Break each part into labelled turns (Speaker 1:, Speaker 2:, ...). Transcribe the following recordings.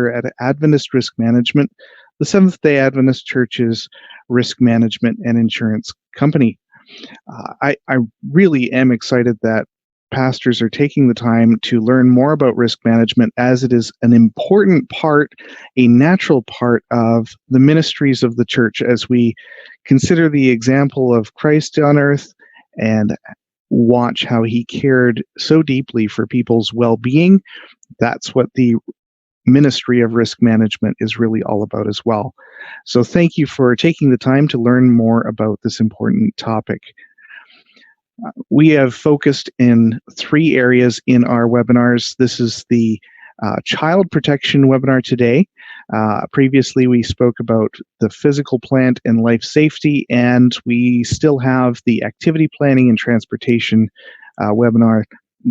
Speaker 1: at Adventist Risk Management, the Seventh Day Adventist Church's risk management and insurance company. I really am excited that pastors are taking the time to learn more about risk management, as it is an important part, a natural part of the ministries of the church as we consider the example of Christ on earth and watch how he cared so deeply for people's well-being. That's what the ministry of risk management is really all about as well. So thank you for taking the time to learn more about this important topic. We have focused in 3 areas in our webinars. This is the child protection webinar today. Previously, we spoke about the physical plant and life safety, and we still have the activity planning and transportation webinar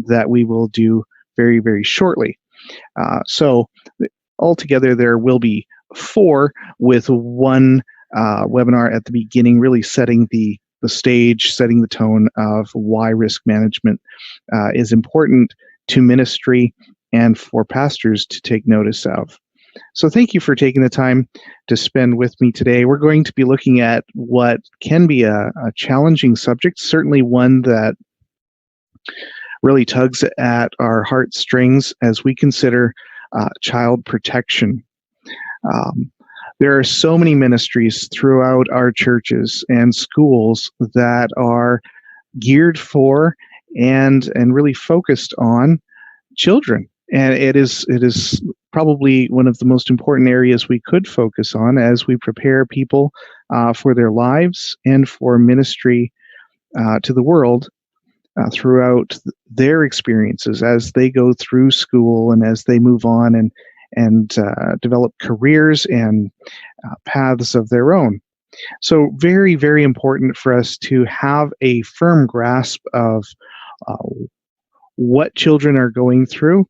Speaker 1: that we will do very, very shortly. So altogether, there will be 4, with one webinar at the beginning, really setting the stage, setting the tone of why risk management is important to ministry and for pastors to take notice of. So thank you for taking the time to spend with me today. We're going to be looking at what can be a challenging subject, certainly one that really tugs at our heartstrings as we consider child protection. There are so many ministries throughout our churches and schools that are geared for and really focused on children. And it is probably one of the most important areas we could focus on as we prepare people for their lives and for ministry to the world throughout their experiences as they go through school and as they move on and develop careers and paths of their own. So very, very important for us to have a firm grasp of what children are going through,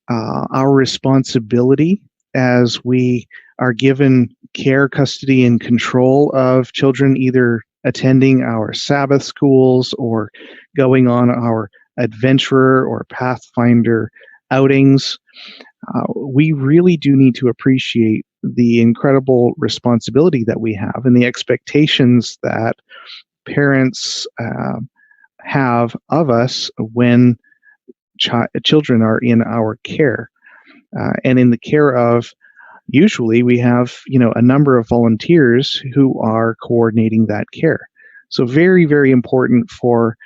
Speaker 1: our responsibility as we are given care, custody, and control of children, either attending our Sabbath schools or going on our adventurer or pathfinder outings. We really do need to appreciate the incredible responsibility that we have and the expectations that parents have of us when children are in our care. And in the care of, usually we have, a number of volunteers who are coordinating that care. So very, very important for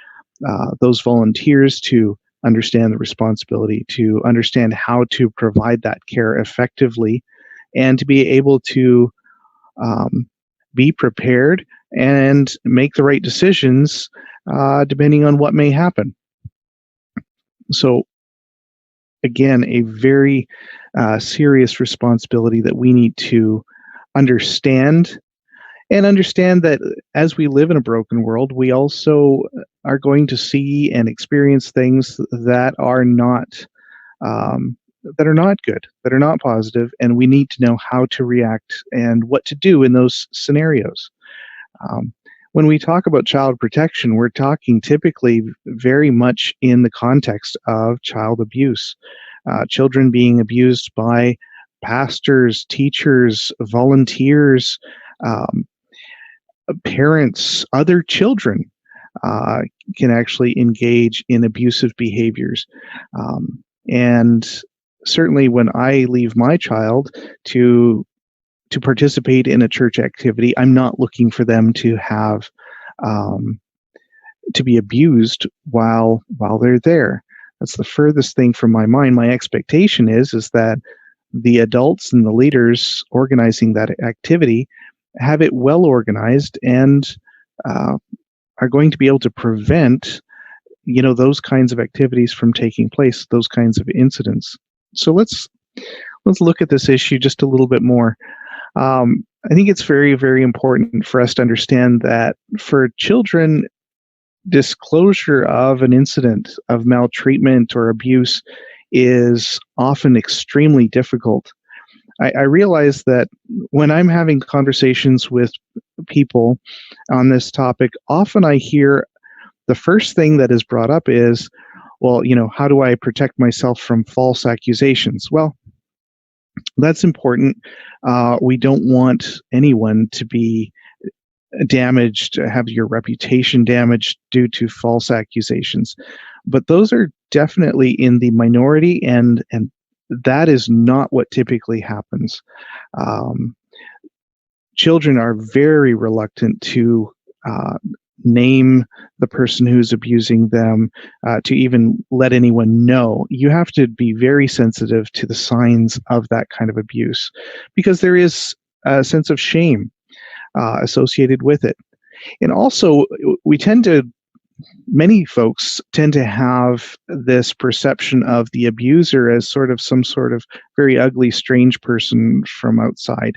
Speaker 1: those volunteers to understand the responsibility, to understand how to provide that care effectively, and to be able to be prepared and make the right decisions depending on what may happen. So again, a very serious responsibility that we need to understand, and understand that as we live in a broken world, we also are going to see and experience things that are not good, that are not positive, and we need to know how to react and what to do in those scenarios. When we talk about child protection, we're talking typically very much in the context of child abuse, children being abused by pastors, teachers, volunteers, parents, other children can actually engage in abusive behaviors. And certainly when I leave my child to participate in a church activity, I'm not looking for them to have to be abused while they're there. That's the furthest thing from my mind. My expectation is that the adults and the leaders organizing that activity have it well organized and are going to be able to prevent those kinds of activities from taking place, those kinds of incidents. So let's look at this issue just a little bit more. I think it's very, very important for us to understand that for children, disclosure of an incident of maltreatment or abuse is often extremely difficult. I realize that when I'm having conversations with people on this topic, often I hear the first thing that is brought up is, well, how do I protect myself from false accusations? Well, That's important. We don't want anyone to be damaged, have your reputation damaged due to false accusations. But those are definitely in the minority, and that is not what typically happens. Um, Children are very reluctant to name the person who's abusing them, to even let anyone know. You have to be very sensitive to the signs of that kind of abuse, because there is a sense of shame associated with it. And also, many folks tend to have this perception of the abuser as sort of some sort of very ugly, strange person from outside.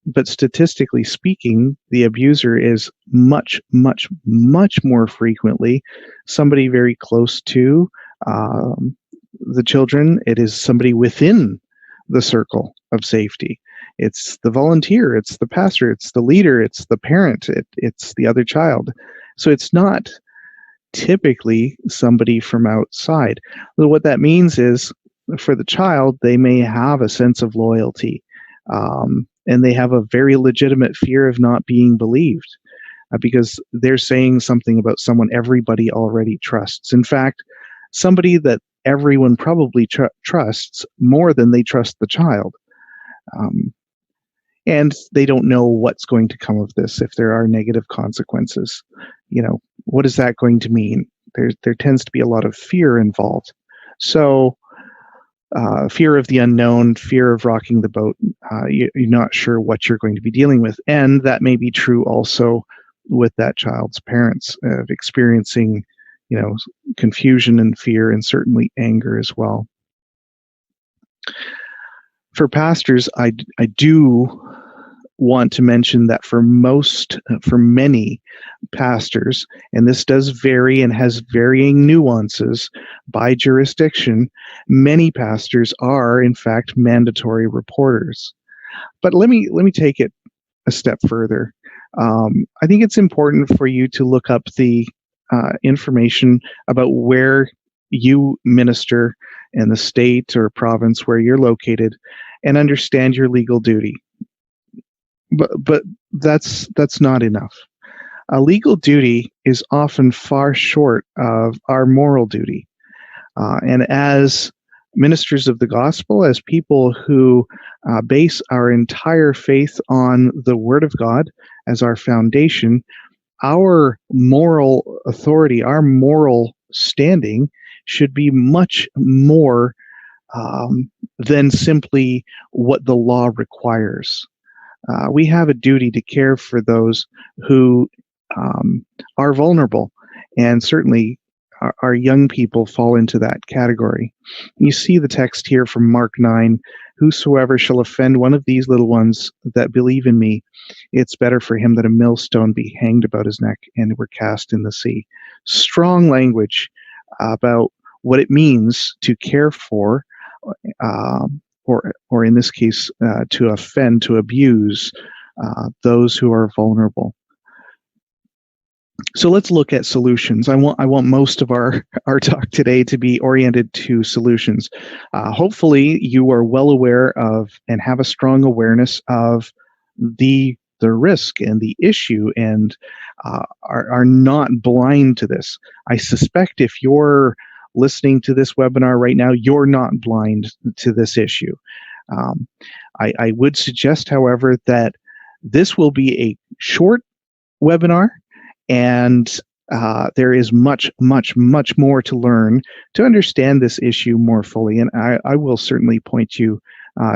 Speaker 1: But statistically speaking, the abuser is much, much, much more frequently somebody very close to the children. It is somebody within the circle of safety. It's the volunteer, it's the pastor, it's the leader, it's the parent, it's the other child. So it's not typically somebody from outside. Well, what that means is, for the child, they may have a sense of loyalty, and they have a very legitimate fear of not being believed, because they're saying something about someone everybody already trusts. In fact, somebody that everyone probably trusts more than they trust the child. Um, and they don't know what's going to come of this, if there are negative consequences. What is that going to mean? There tends to be a lot of fear involved. So fear of the unknown, fear of rocking the boat. You're not sure what you're going to be dealing with. And that may be true also with that child's parents, of experiencing, confusion and fear, and certainly anger as well. For pastors, I do want to mention that for many pastors, and this does vary and has varying nuances by jurisdiction, many pastors are in fact mandatory reporters. But let me take it a step further. I think it's important for you to look up the information about where you minister in the state or province where you're located, and understand your legal duty. But that's not enough. A legal duty is often far short of our moral duty. And as ministers of the gospel, as people who base our entire faith on the Word of God as our foundation, our moral authority, our moral standing should be much more than simply what the law requires. We have a duty to care for those who are vulnerable, and certainly our young people fall into that category. You see the text here from Mark 9, "Whosoever shall offend one of these little ones that believe in me, it's better for him that a millstone be hanged about his neck and were cast in the sea." Strong language about what it means to care for, or in this case, to offend, to abuse those who are vulnerable. So let's look at solutions. I want most of our talk today to be oriented to solutions. Hopefully, you are well aware of and have a strong awareness of the risk and the issue, and are not blind to this. I suspect if you're listening to this webinar right now, you're not blind to this issue. I would suggest, however, that this will be a short webinar, and there is much, much, much more to learn to understand this issue more fully. And I will certainly point you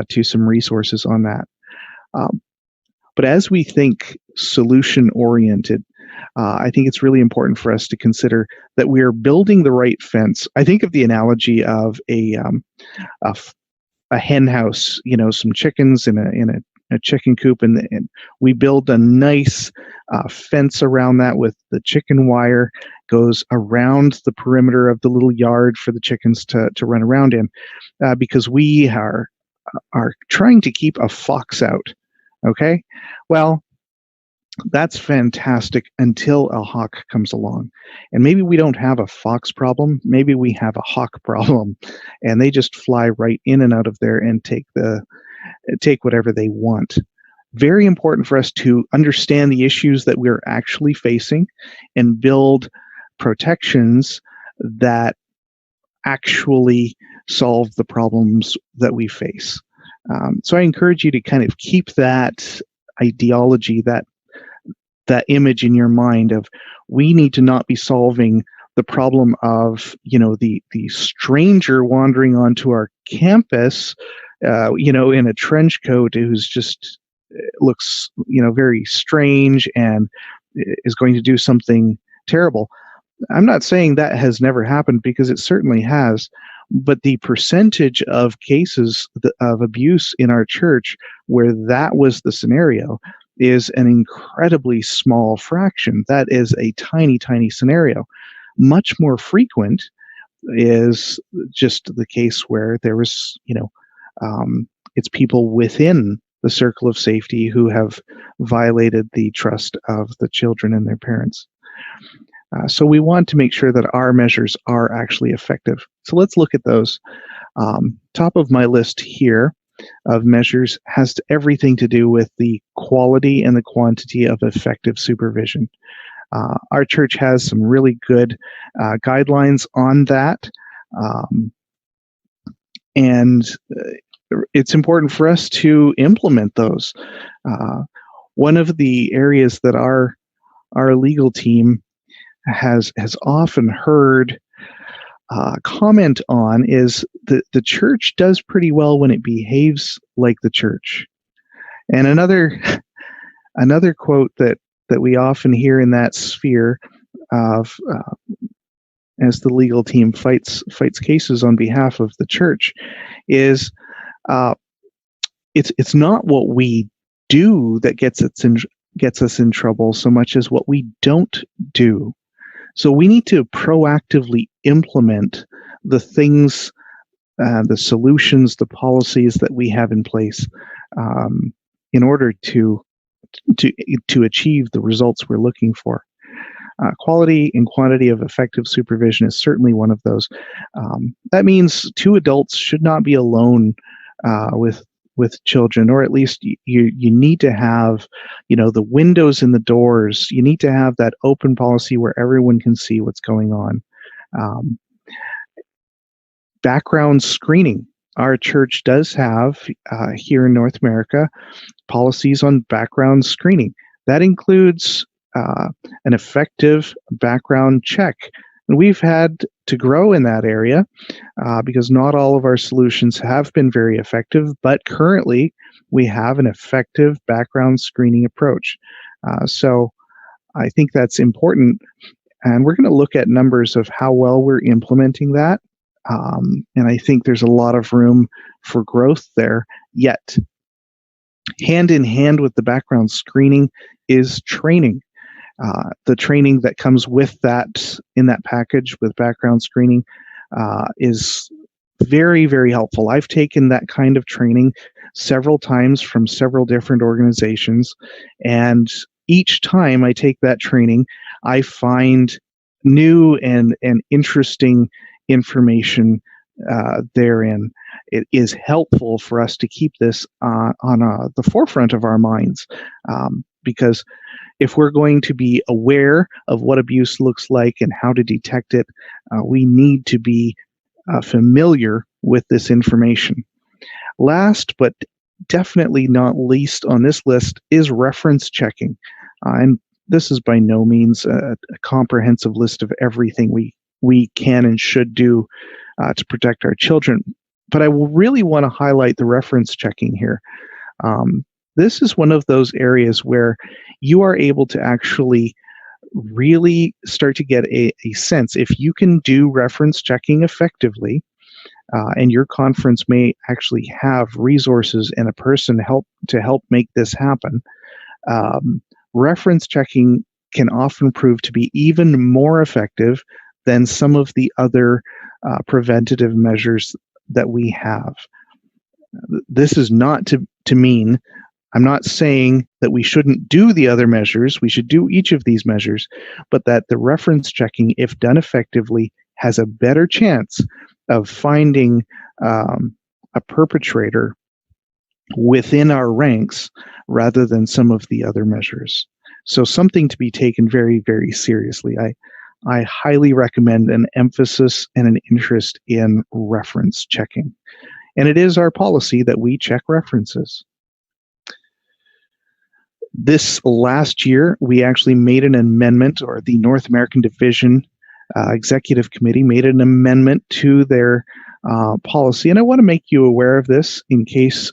Speaker 1: to some resources on that. But as we think solution-oriented, I think it's really important for us to consider that we are building the right fence. I think of the analogy of a hen house, some chickens in a chicken coop, and we build a nice fence around that with the chicken wire, goes around the perimeter of the little yard for the chickens to run around in, because we are trying to keep a fox out. Okay? Well, That's fantastic until a hawk comes along. And maybe we don't have a fox problem, maybe we have a hawk problem, and they just fly right in and out of there and take whatever they want. Very important for us to understand the issues that we're actually facing and build protections that actually solve the problems that we face. So I encourage you to kind of keep that ideology, that image in your mind of, we need to not be solving the problem of, the stranger wandering onto our campus, in a trench coat, who's just looks, very strange and is going to do something terrible. I'm not saying that has never happened, because it certainly has, but the percentage of cases of abuse in our church where that was the scenario is an incredibly small fraction. That is a tiny, tiny scenario. Much more frequent is just the case where there was, it's people within the circle of safety who have violated the trust of the children and their parents. So we want to make sure that our measures are actually effective. So let's look at those. Top of my list here of measures has everything to do with the quality and the quantity of effective supervision. Our church has some really good guidelines on that. And it's important for us to implement those. One of the areas that our legal team has often heard comment on is that the church does pretty well when it behaves like the church. And another quote that we often hear in that sphere of as the legal team fights cases on behalf of the church is, it's not what we do that gets us in trouble so much as what we don't do. So we need to proactively implement the things, the solutions, the policies that we have in place in order to achieve the results we're looking for. Quality and quantity of effective supervision is certainly one of those. That means two adults should not be alone with children, or at least you need to have, the windows and the doors. You need to have that open policy where everyone can see what's going on. Background screening. Our church does have here in North America policies on background screening. That includes an effective background check. And we've had to grow in that area because not all of our solutions have been very effective, but currently we have an effective background screening approach. So I think that's important. And we're going to look at numbers of how well we're implementing that. And I think there's a lot of room for growth there yet. Hand in hand with the background screening is training. The training that comes with that in that package with background screening is very, very helpful. I've taken that kind of training several times from several different organizations, and each time I take that training, I find new and interesting information therein. It is helpful for us to keep this on the forefront of our minds because if we're going to be aware of what abuse looks like and how to detect it, we need to be familiar with this information. Last, but definitely not least on this list, is reference checking. And this is by no means a comprehensive list of everything we can and should do to protect our children. But I will really want to highlight the reference checking here. This is one of those areas where you are able to actually really start to get a sense. If you can do reference checking effectively, and your conference may actually have resources and a person to help make this happen, reference checking can often prove to be even more effective than some of the other preventative measures that we have. This is not to mean I'm not saying that we shouldn't do the other measures. We should do each of these measures, but that the reference checking, if done effectively, has a better chance of finding a perpetrator within our ranks rather than some of the other measures. So something to be taken very, very seriously. I highly recommend an emphasis and an interest in reference checking. And it is our policy that we check references. This last year, we actually made an amendment, or the North American Division Executive Committee made an amendment to their policy. And I want to make you aware of this in case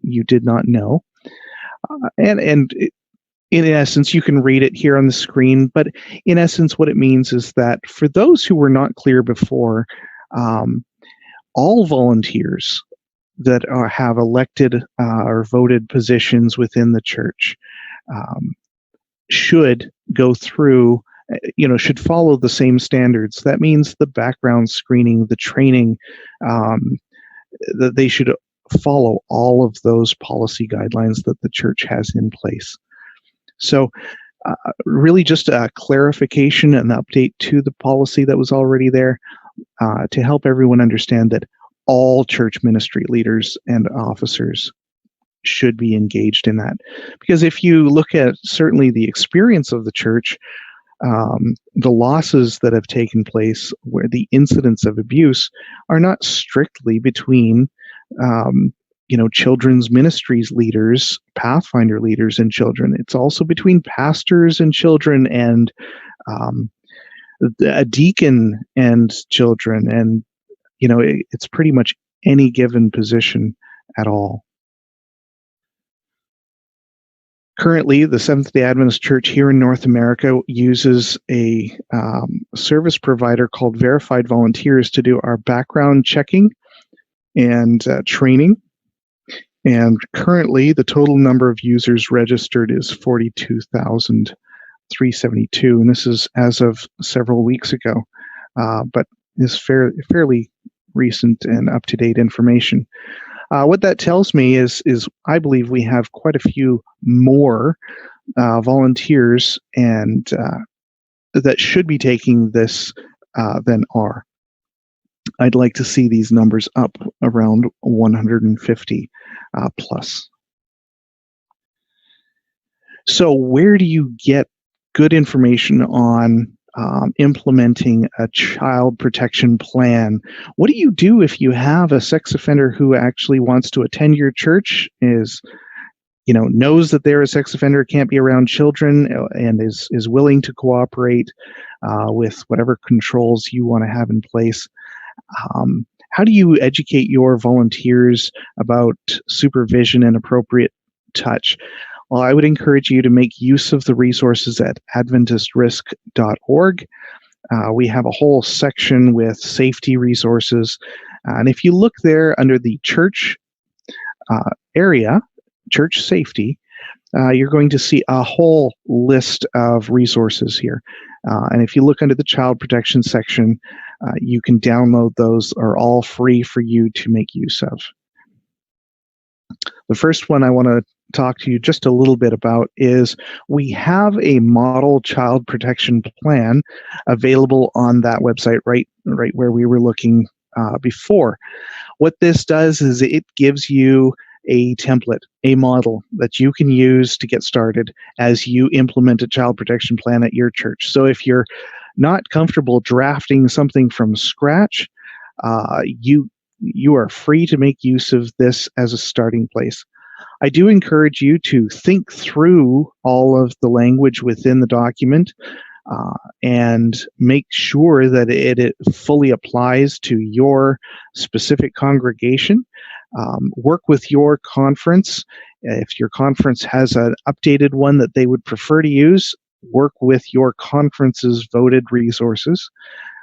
Speaker 1: you did not know. And in essence, you can read it here on the screen, but in essence, what it means is that for those who were not clear before, all volunteers that have elected or voted positions within the church should go through, should follow the same standards. That means the background screening, the training, that they should follow all of those policy guidelines that the church has in place. So really just a clarification and update to the policy that was already there to help everyone understand that all church ministry leaders and officers should be engaged in that. Because if you look at certainly the experience of the church, the losses that have taken place where the incidents of abuse are not strictly between children's ministries leaders, Pathfinder leaders and children. It's also between pastors and children, and a deacon and children, and it's pretty much any given position at all. Currently, the Seventh Day Adventist Church here in North America uses a service provider called Verified Volunteers to do our background checking and training. And currently, the total number of users registered is 42,372, and this is as of several weeks ago, but is fairly recent and up-to-date information. What that tells me is I believe we have quite a few more volunteers and that should be taking this than are. I'd like to see these numbers up around 150 plus. So where do you get good information on implementing a child protection plan? What do you do if you have a sex offender who actually wants to attend your church, knows that they're a sex offender, can't be around children, and is willing to cooperate with whatever controls you want to have in place? How do you educate your volunteers about supervision and appropriate touch? Well, I would encourage you to make use of the resources at adventistrisk.org. We have a whole section with safety resources. And if you look there under the church area, church safety, you're going to see a whole list of resources here. And if you look under the child protection section, you can download those, are all free for you to make use of. The first one I want to talk to you just a little bit about is we have a model child protection plan available on that website right where we were looking before. What this does is it gives you a template, a model that you can use to get started as you implement a child protection plan at your church. So if you're not comfortable drafting something from scratch, you are free to make use of this as a starting place. I do encourage you to think through all of the language within the document and make sure that it fully applies to your specific congregation. Work with your conference. If your conference has an updated one that they would prefer to use, work with your conference's voted resources.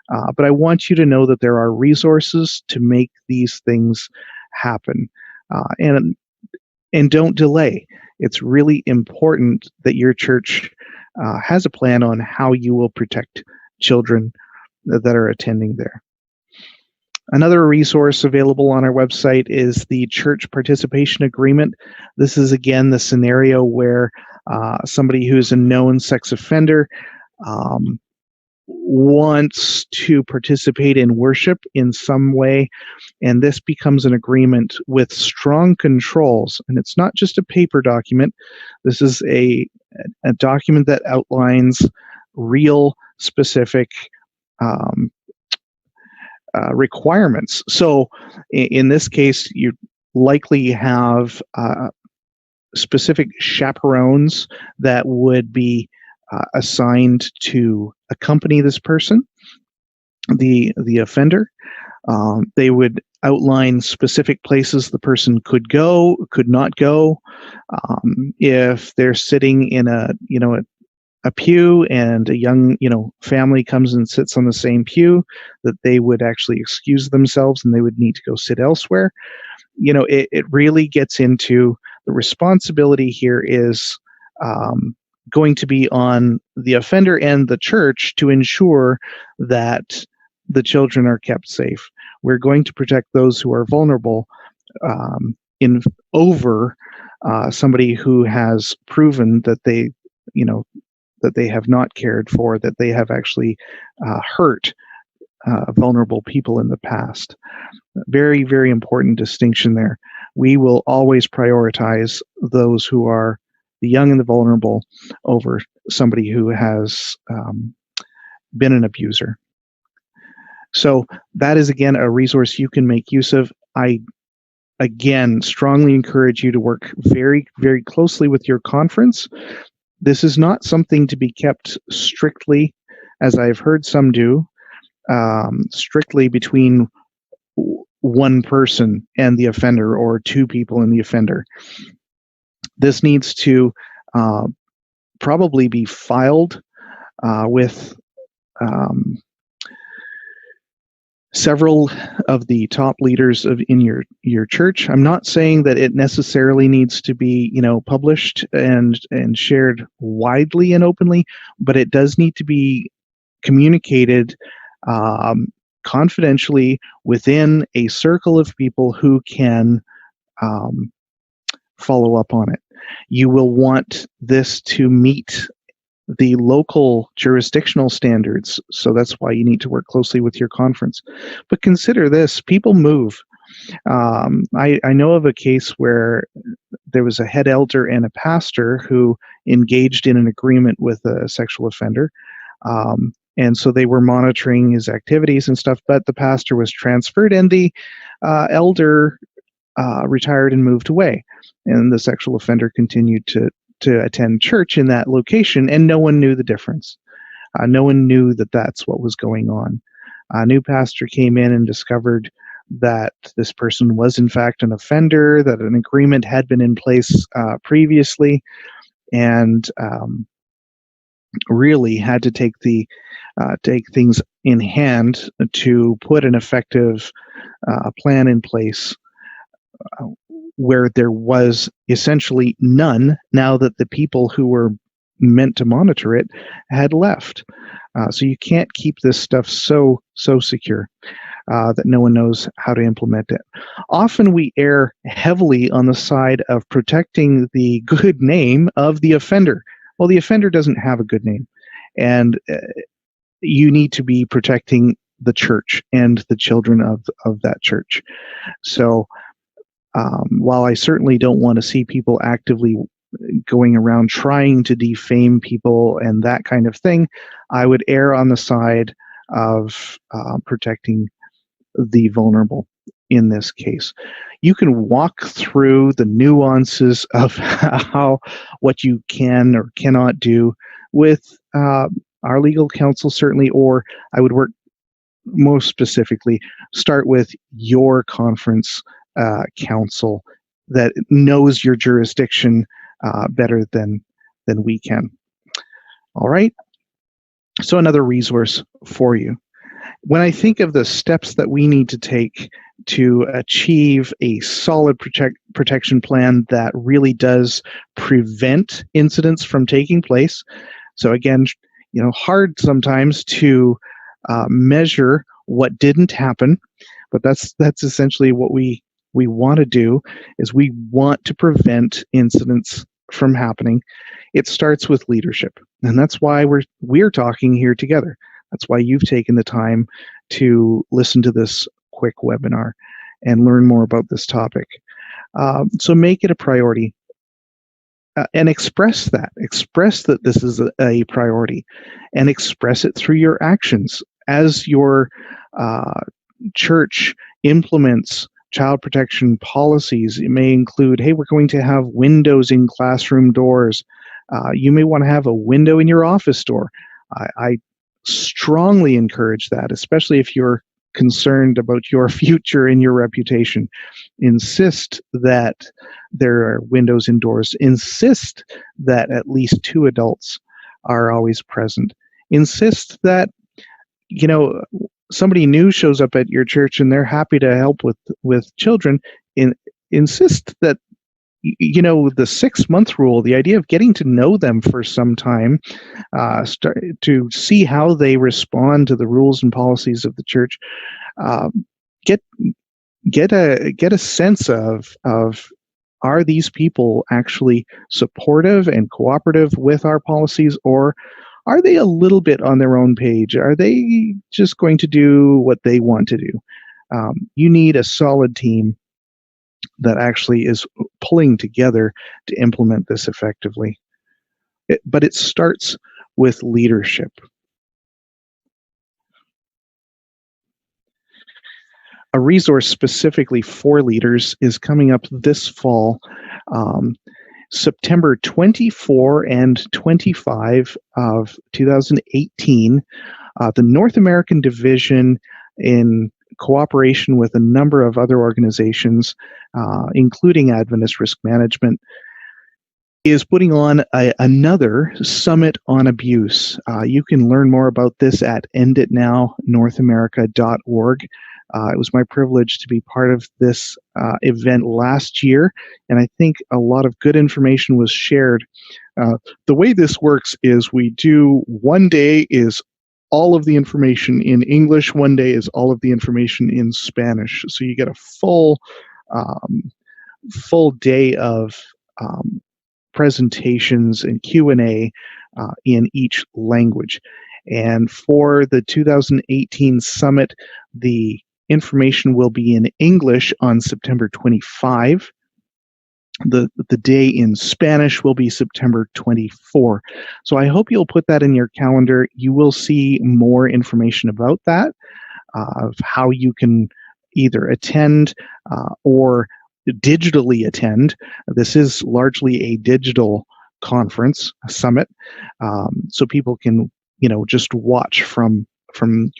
Speaker 1: But I want you to know that there are resources to make these things happen. And don't delay. It's really important that your church has a plan on how you will protect children that are attending there. Another resource available on our website is the Church Participation Agreement. This is, again, the scenario where somebody who's a known sex offender wants to participate in worship in some way, and this becomes an agreement with strong controls. And it's not just a paper document. This is a document that outlines real specific requirements. So in this case, you likely have specific chaperones that would be assigned to accompany this person, the offender. They would outline specific places the person could go, could not go. If they're sitting in a pew and a young family comes and sits on the same pew, that they would actually excuse themselves and they would need to go sit elsewhere. It really gets into the responsibility here is going to be on the offender and the church to ensure that the children are kept safe. We're going to protect those who are vulnerable over somebody who has proven that they have not cared for, that they have actually hurt vulnerable people in the past. Very, very important distinction there. We will always prioritize those who are the young and the vulnerable over somebody who has been an abuser. So that is, again, a resource you can make use of. I, again, strongly encourage you to work very, very closely with your conference. This is not something to be kept strictly, as I've heard some do, strictly between one person and the offender or two people and the offender. This needs to probably be filed with several of the top leaders in your church. I'm not saying that it necessarily needs to be published and shared widely and openly, but it does need to be communicated confidentially within a circle of people who can follow up on it. You will want this to meet the local jurisdictional standards, so that's why you need to work closely with your conference. But consider this: people move. I know of a case where there was a head elder and a pastor who engaged in an agreement with a sexual offender. And so they were monitoring his activities and stuff, but the pastor was transferred and the elder retired and moved away. And the sexual offender continued to attend church in that location, and no one knew the difference. No one knew that that's what was going on. A new pastor came in and discovered that this person was in fact an offender, that an agreement had been in place previously, and really had to take things in hand to put an effective plan in place where there was essentially none, now that the people who were meant to monitor it had left. So you can't keep this stuff so secure that no one knows how to implement it. Often we err heavily on the side of protecting the good name of the offender. Well, the offender doesn't have a good name, and you need to be protecting the church and the children of that church. So while I certainly don't want to see people actively going around trying to defame people and that kind of thing, I would err on the side of protecting the vulnerable in this case. You can walk through the nuances of what you can or cannot do with our legal counsel, certainly, or I would work most specifically, start with your conference counsel that knows your jurisdiction better than we can. All right. So another resource for you. When I think of the steps that we need to take to achieve a solid protection plan that really does prevent incidents from taking place, so again, hard sometimes to measure what didn't happen, but that's essentially what we want to do, is we want to prevent incidents from happening. It starts with leadership, and that's why we're talking here together. That's why you've taken the time to listen to this quick webinar and learn more about this topic. So make it a priority, and express that this is a priority, and express it through your actions as your church implements child protection policies. It may include, hey, we're going to have windows in classroom doors. You may want to have a window in your office door. I strongly encourage that, especially if you're concerned about your future and your reputation. Insist that there are windows indoors. Insist that at least 2 adults are always present. Insist that, somebody new shows up at your church and they're happy to help with children. Insist that, the 6-month rule, the idea of getting to know them for some time, start to see how they respond to the rules and policies of the church. Get a sense of are these people actually supportive and cooperative with our policies, or are they a little bit on their own page? Are they just going to do what they want to do? You need a solid team that actually is pulling together to implement this effectively. But it starts with leadership. A resource specifically for leaders is coming up this fall, September 24 and 25 of 2018. The North American Division, in cooperation with a number of other organizations, including Adventist Risk Management, is putting on another Summit on Abuse. You can learn more about this at enditnownorthamerica.org. It was my privilege to be part of this event last year, and I think a lot of good information was shared. The way this works is we do one day is all of the information in English, one day is all of the information in Spanish. So you get a full day of presentations and Q&A in each language. And for the 2018 summit, the information will be in English on September 25. The day in Spanish will be September 24. So I hope you'll put that in your calendar. You will see more information about that, of how you can either attend or digitally attend. This is largely a digital conference, a summit, so people can, just watch from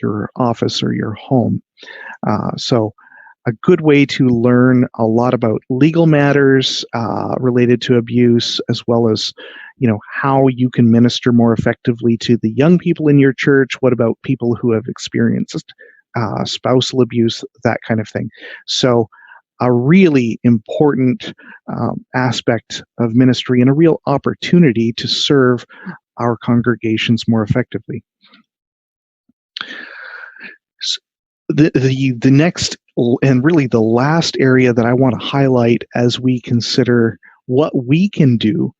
Speaker 1: your office or your home. So a good way to learn a lot about legal matters related to abuse, as well as, how you can minister more effectively to the young people in your church. What about people who have experienced spousal abuse, that kind of thing. So a really important aspect of ministry, and a real opportunity to serve our congregations more effectively. The next, and really the last area that I want to highlight as we consider what we can do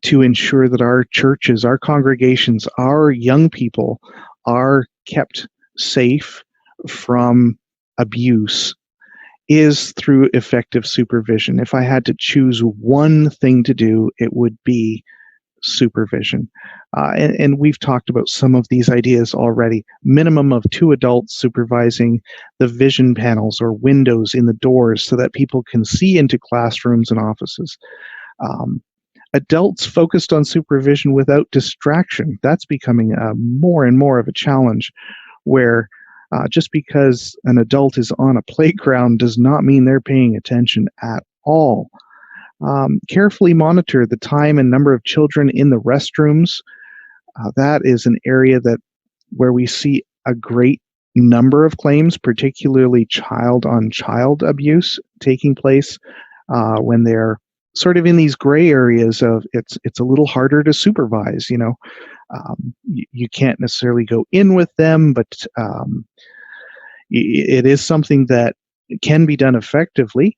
Speaker 1: to ensure that our churches, our congregations, our young people are kept safe from abuse, is through effective supervision. If I had to choose one thing to do, it would be supervision. And we've talked about some of these ideas already. Minimum of 2 adults supervising the vision panels or windows in the doors so that people can see into classrooms and offices. Adults focused on supervision without distraction. That's becoming more and more of a challenge, where just because an adult is on a playground does not mean they're paying attention at all. Carefully monitor the time and number of children in the restrooms. That is an area where we see a great number of claims, particularly child-on-child abuse taking place when they're sort of in these gray areas of it's a little harder to supervise. You can't necessarily go in with them, but It is something that can be done effectively,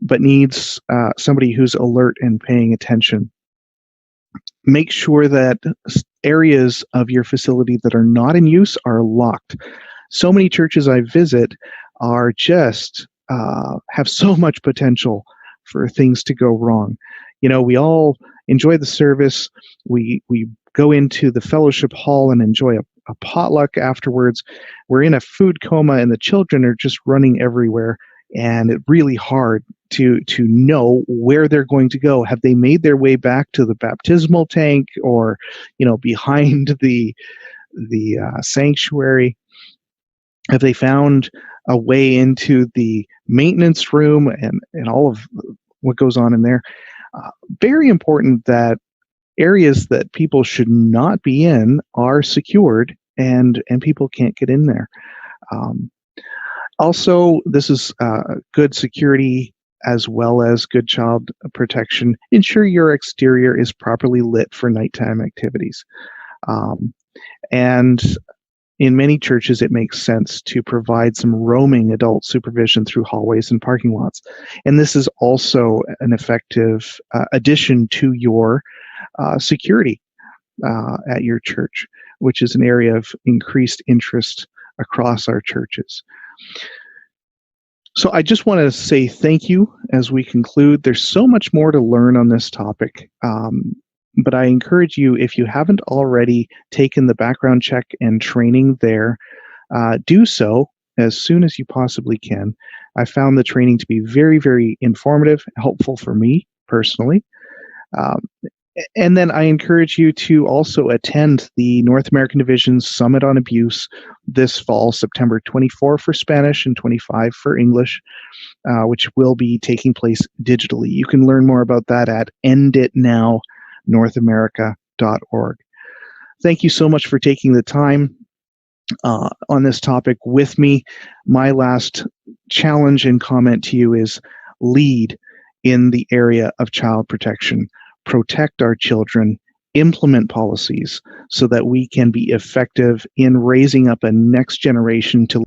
Speaker 1: but needs somebody who's alert and paying attention. Make sure that areas of your facility that are not in use are locked. So many churches I visit are just have so much potential for things to go wrong. We all enjoy the service. We go into the fellowship hall and enjoy a potluck afterwards. We're in a food coma, and the children are just running everywhere, and it's really hard to know where they're going to go. Have they made their way back to the baptismal tank, or behind the sanctuary? Have they found a way into the maintenance room and all of what goes on in there? Very important that areas that people should not be in are secured, and people can't get in there. Also, this is good security as well as good child protection. Ensure your exterior is properly lit for nighttime activities. And in many churches, it makes sense to provide some roaming adult supervision through hallways and parking lots. And this is also an effective addition to your security at your church, which is an area of increased interest across our churches. So I just want to say thank you as we conclude. There's so much more to learn on this topic. But I encourage you, if you haven't already taken the background check and training there, do so as soon as you possibly can. I found the training to be very, very informative, helpful for me personally. And then I encourage you to also attend the North American Division's Summit on Abuse this fall, September 24 for Spanish and 25 for English, which will be taking place digitally. You can learn more about that at enditnownorthamerica.org. Thank you so much for taking the time on this topic with me. My last challenge and comment to you is lead in the area of child protection. Protect our children, implement policies so that we can be effective in raising up a next generation to